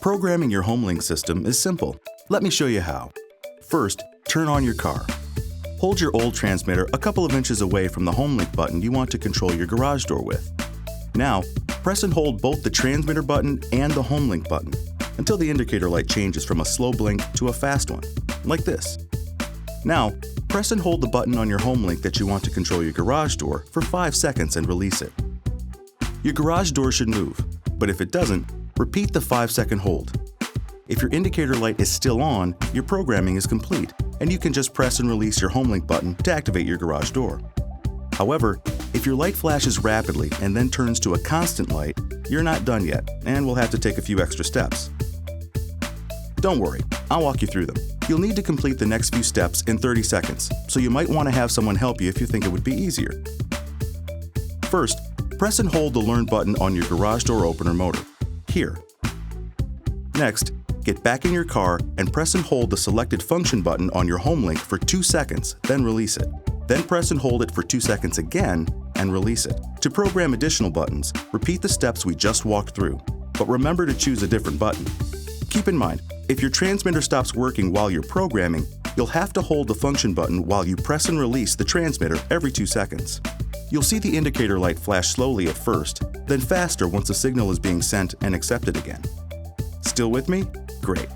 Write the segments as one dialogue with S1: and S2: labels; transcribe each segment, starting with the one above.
S1: Programming your HomeLink system is simple. Let me show you how. First, turn on your car. Hold your old transmitter a couple of inches away from the HomeLink button you want to control your garage door with. Now, press and hold both the transmitter button and the HomeLink button until the indicator light changes from a slow blink to a fast one, like this. Now, press and hold the button on your HomeLink that you want to control your garage door for 5 seconds and release it. Your garage door should move, but if it doesn't, repeat the 5-second hold. If your indicator light is still on, your programming is complete, and you can just press and release your HomeLink button to activate your garage door. However, if your light flashes rapidly and then turns to a constant light, you're not done yet, and we'll have to take a few extra steps. Don't worry, I'll walk you through them. You'll need to complete the next few steps in 30 seconds, so you might want to have someone help you if you think it would be easier. First, press and hold the Learn button on your garage door opener motor, here. Next, get back in your car and press and hold the selected function button on your HomeLink for 2 seconds, then release it. Then press and hold it for 2 seconds again and release it. To program additional buttons, repeat the steps we just walked through, but remember to choose a different button. Keep in mind, if your transmitter stops working while you're programming, you'll have to hold the function button while you press and release the transmitter every 2 seconds. You'll see the indicator light flash slowly at first, then faster once a signal is being sent and accepted again. Still with me? Great.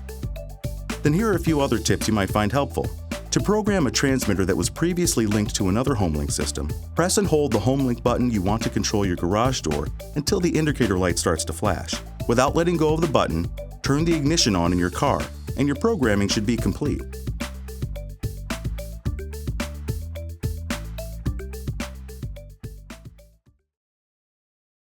S1: Then here are a few other tips you might find helpful. To program a transmitter that was previously linked to another HomeLink system, press and hold the HomeLink button you want to control your garage door until the indicator light starts to flash. Without letting go of the button, turn the ignition on in your car, and your programming should be complete.